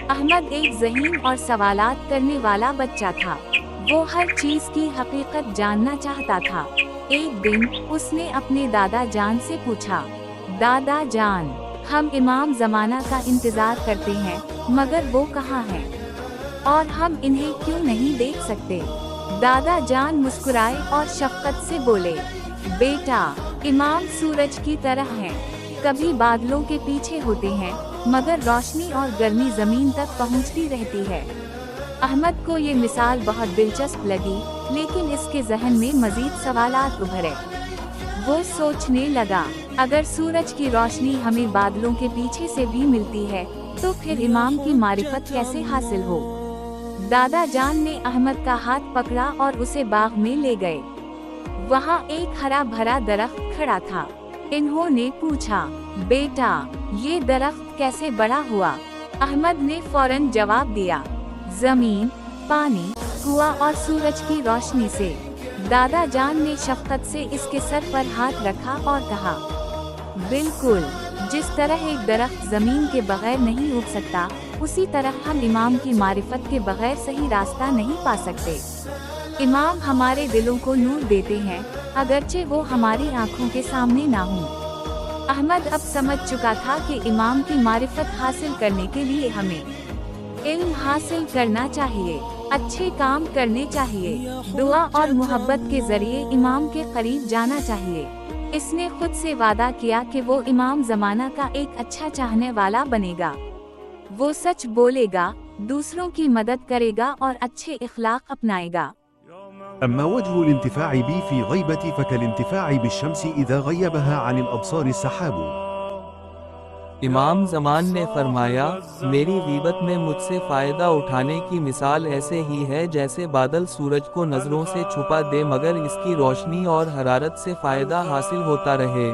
अहमद एक ज़हीन और सवालात करने वाला बच्चा था। वो हर चीज़ की हकीकत जानना चाहता था। एक दिन उसने अपने दादा जान से पूछा, दादा जान, हम इमाम ज़माना का इंतज़ार करते हैं, मगर वो कहाँ हैं? और हम इन्हें क्यों नहीं देख सकते? दादा जान मुस्कुराए और शफ़क़त से बोले, बेटा, इमाम सूरज की तरह हैं। कभी बादलों के पीछे होते हैं, मगर रोशनी और गर्मी ज़मीन तक पहुंचती रहती है। अहमद को ये मिसाल बहुत दिलचस्प लगी, लेकिन इसके ज़हन में मज़ीद सवालात उभरे। वो सोचने लगा, अगर सूरज की रोशनी हमें बादलों के पीछे से भी मिलती है, तो फिर इमाम की मारिफत कैसे हासिल हो? दादा जान ने अहमद का हाथ पकड़ा और उसे बाग में ले गए। वहाँ एक हरा भरा दरख्त खड़ा था। इन्होंने पूछा, बेटा, ये दरख्त कैसे बड़ा हुआ? अहमद ने फौरन जवाब दिया, जमीन, पानी, कुआं और सूरज की रोशनी से। दादा जान ने शफ़क़त से इसके सर पर हाथ रखा और कहा, बिल्कुल, जिस तरह एक दरख्त जमीन के बगैर नहीं उग सकता, उसी तरह हम इमाम की मारिफत के बगैर सही रास्ता नहीं पा सकते। इमाम हमारे दिलों को नूर देते हैं, अगरचे वो हमारी आँखों के सामने ना हों। अहमद अब समझ चुका था कि इमाम की मारिफत हासिल करने के लिए हमें इल्म हासिल करना चाहिए, अच्छे काम करने चाहिए, दुआ और मोहब्बत के जरिए इमाम के करीब जाना चाहिए। इसने खुद से वादा किया कि वो इमाम ज़माना का एक अच्छा चाहने वाला बनेगा। वो सच बोलेगा, दूसरों की मदद करेगा और अच्छे इखलाक अपनाएगा। أما وجه الانتفاع بي في غيبتي فكالانتفاع بالشمس إذا غيبها عن الأبصار السحاب. امام زمان نے فرمایا، میری غیبت میں مجھ سے فائدہ اٹھانے کی مثال ایسے ہی ہے جیسے بادل سورج کو نظروں سے چھپا دے مگر اس کی روشنی اور حرارت سے فائدہ حاصل ہوتا رہے۔